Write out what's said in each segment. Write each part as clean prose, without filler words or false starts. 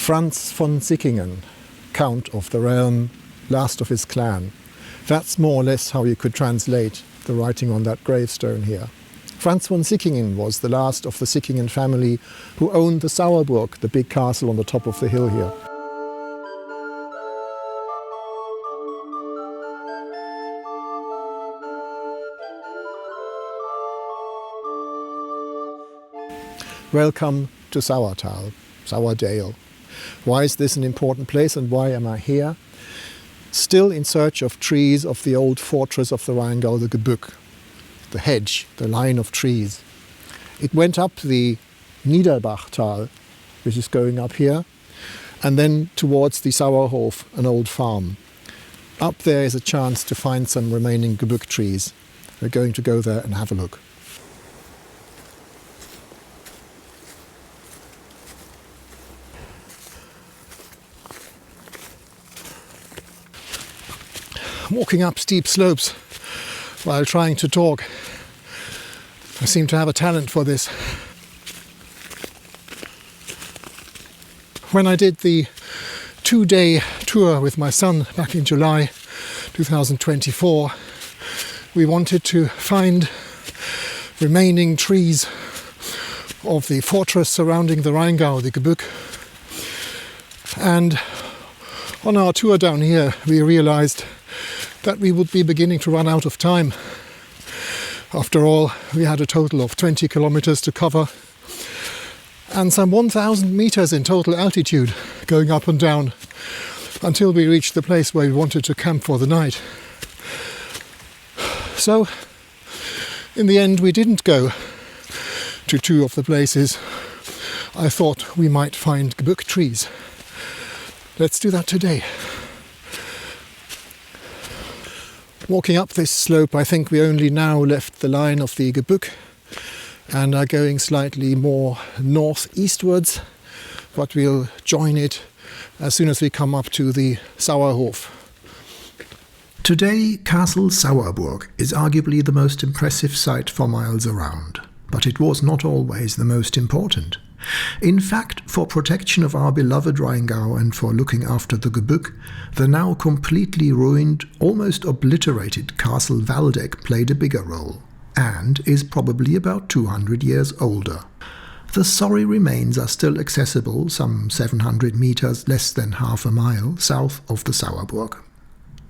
Franz von Sickingen, Count of the realm, last of his clan. That's more or less how you could translate the writing on that gravestone here. Franz von Sickingen was the last of the Sickingen family who owned the Sauerburg, the big castle on the top of the hill here. Welcome to Sauerthal, Sauerdale. Why is this an important place and why am I here? Still in search of trees of the old fortress of the Rheingau, the Gebueck, the hedge, the line of trees. It went up the Niederbachtal, which is going up here, and then towards the Sauerhof, an old farm. Up there is a chance to find some remaining Gebueck trees. We're going to go there and have a look. Walking up steep slopes while trying to talk. I seem to have a talent for this. When I did the 2-day tour with my son back in July 2024, we wanted to find remaining trees of the fortress surrounding the Rheingau, the Gebueck. And on our tour down here, we realized that we would be beginning to run out of time. After all, we had a total of 20 kilometers to cover and some 1,000 meters in total altitude going up and down until we reached the place where we wanted to camp for the night. So, in the end, we didn't go to two of the places I thought we might find Gebueck trees. Let's do that today. Walking up this slope, I think we only now left the line of the Gebueck and are going slightly more northeastwards, but we'll join it as soon as we come up to the Sauerhof. Today, Castle Sauerburg is arguably the most impressive sight for miles around, but it was not always the most important. In fact, for protection of our beloved Rheingau and for looking after the Gebueck, the now completely ruined, almost obliterated Castle Waldeck played a bigger role, and is probably about 200 years older. The sorry remains are still accessible some 700 meters, less than half a mile, south of the Sauerburg.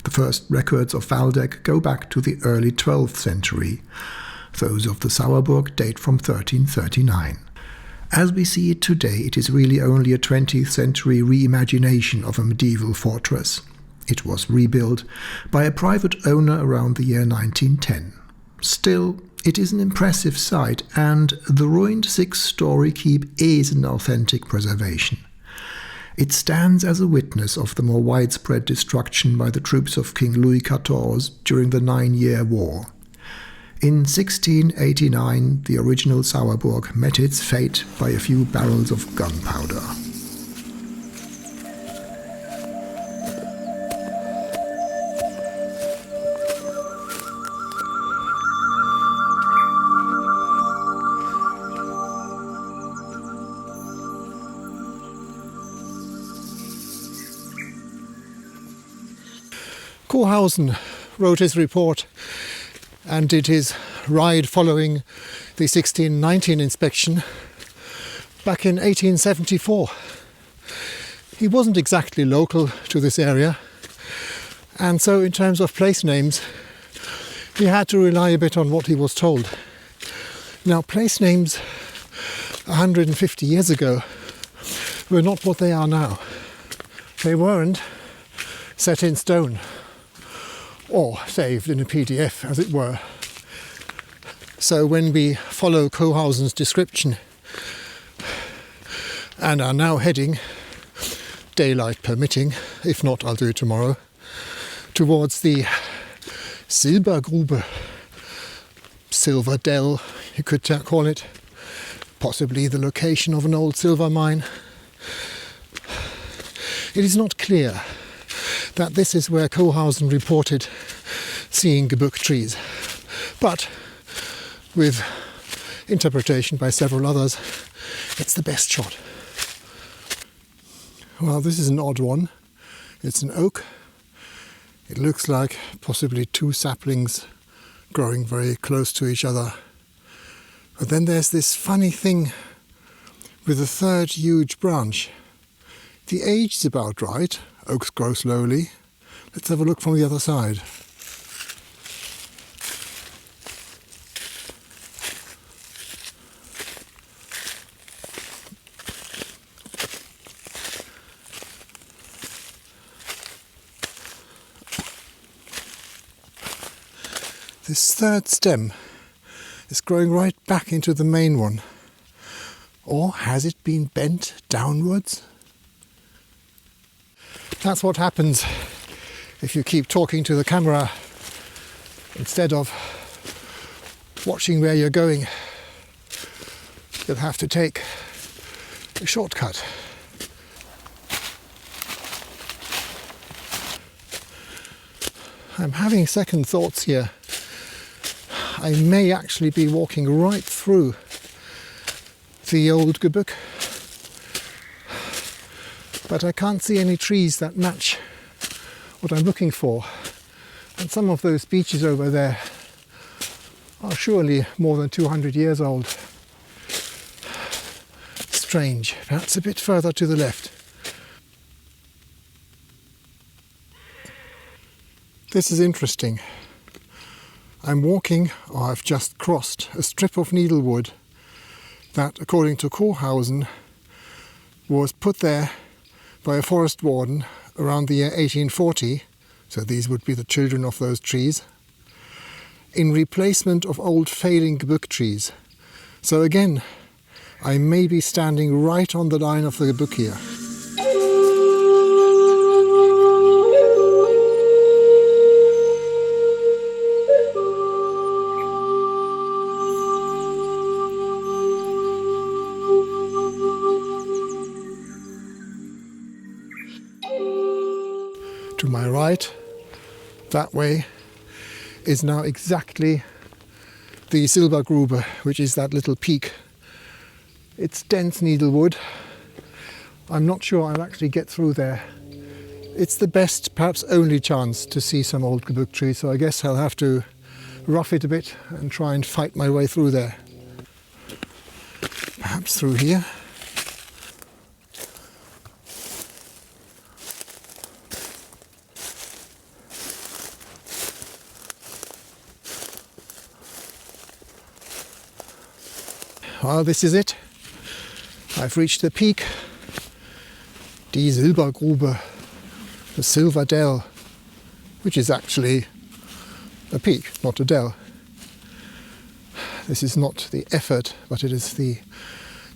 The first records of Waldeck go back to the early 12th century. Those of the Sauerburg date from 1339. As we see it today, it is really only a 20th century reimagination of a medieval fortress. It was rebuilt by a private owner around the year 1910. Still, it is an impressive site, and the ruined 6-story keep is an authentic preservation. It stands as a witness of the more widespread destruction by the troops of King Louis XIV during the 9-Year War. In 1689, the original Sauerburg met its fate by a few barrels of gunpowder. Rheingau wrote his report and did his ride following the 1619 inspection back in 1874. He wasn't exactly local to this area, and so in terms of place names, he had to rely a bit on what he was told. Now, place names 150 years ago were not what they are now. They weren't set in stone, or saved in a PDF, as it were. So when we follow Cohausen's description and are now heading, daylight permitting, if not I'll do it tomorrow, towards the Silbergrube, silver dell, you could call it, possibly the location of an old silver mine, it is not clear that this is where Cohausen reported seeing Gebueck trees. But with interpretation by several others, it's the best shot. Well, this is an odd one. It's an oak. It looks like possibly two saplings growing very close to each other. But then there's this funny thing with a third huge branch. The age is about right. Oaks grow slowly. Let's have a look from the other side. This third stem is growing right back into the main one. Or has it been bent downwards? That's what happens if you keep talking to the camera instead of watching where you're going. You'll have to take a shortcut. I'm having second thoughts here. I may actually be walking right through the old Gebueck, but I can't see any trees that match what I'm looking for. And some of those beeches over there are surely more than 200 years old. Strange, perhaps a bit further to the left. This is interesting. I'm walking, or I've just crossed, a strip of needlewood that, according to Lorchhausen, was put there by a forest warden around the year 1840, so these would be the children of those trees, in replacement of old failing Gebueck trees. So again, I may be standing right on the line of the Gebueck here. To my right, that way, is now exactly the Silbergrube, which is that little peak. It's dense needlewood. I'm not sure I'll actually get through there. It's the best, perhaps only chance to see some old Gebueck trees, so I guess I'll have to rough it a bit and try and fight my way through there. Perhaps through here. Well, this is it. I've reached the peak. Die Silbergrube, the Silver Dell, which is actually a peak, not a dell. This is not the effort, but it is the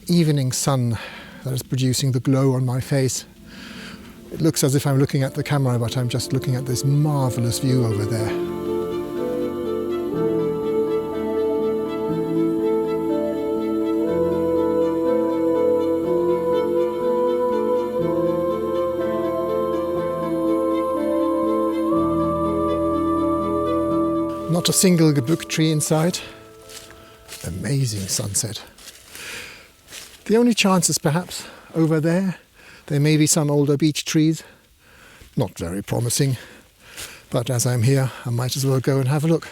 evening sun that is producing the glow on my face. It looks as if I'm looking at the camera, but I'm just looking at this marvelous view over there. Not a single Gebueck tree in sight. Amazing sunset. The only chance is perhaps over there. There may be some older beech trees. Not very promising. But as I'm here, I might as well go and have a look.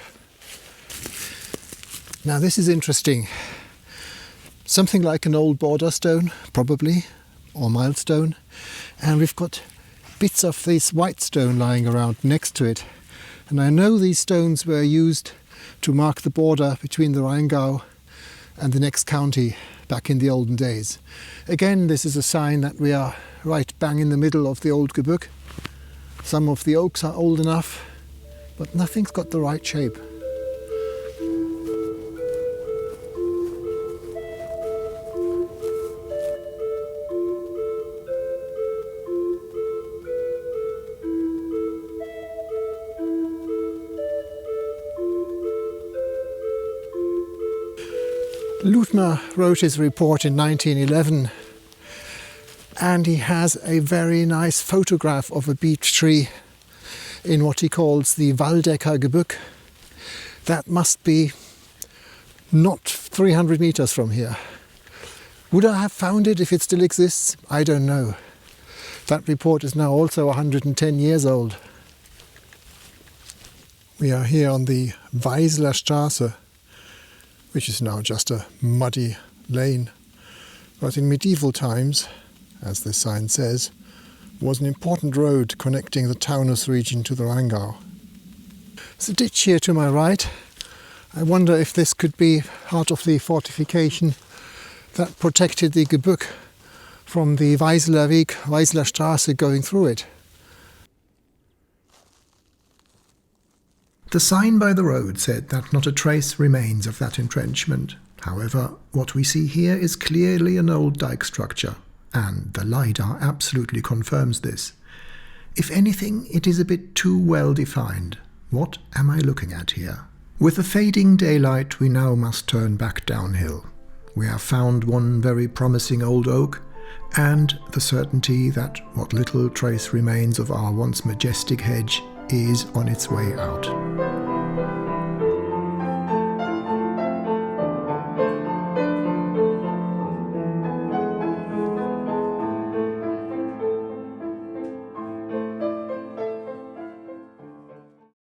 Now this is interesting. Something like an old border stone, probably, or milestone. And we've got bits of this white stone lying around next to it. And I know these stones were used to mark the border between the Rheingau and the next county back in the olden days. Again, this is a sign that we are right bang in the middle of the old Gebueck. Some of the oaks are old enough, but nothing's got the right shape. Lutner wrote his report in 1911, and he has a very nice photograph of a beech tree in what he calls the Waldecker Gebueck. That must be not 300 meters from here. Would I have found it if it still exists? I don't know. That report is now also 110 years old. We are here on the Weisler Straße, which is now just a muddy lane. But in medieval times, as this sign says, was an important road connecting the Taunus region to the Rheingau. There's a ditch here to my right. I wonder if this could be part of the fortification that protected the Gebueck from the Weisler Weg, Weisler Straße going through it. The sign by the road said that not a trace remains of that entrenchment. However, what we see here is clearly an old dike structure, and the LiDAR absolutely confirms this. If anything, it is a bit too well defined. What am I looking at here? With the fading daylight, we now must turn back downhill. We have found one very promising old oak, and the certainty that what little trace remains of our once majestic hedge is on its way out.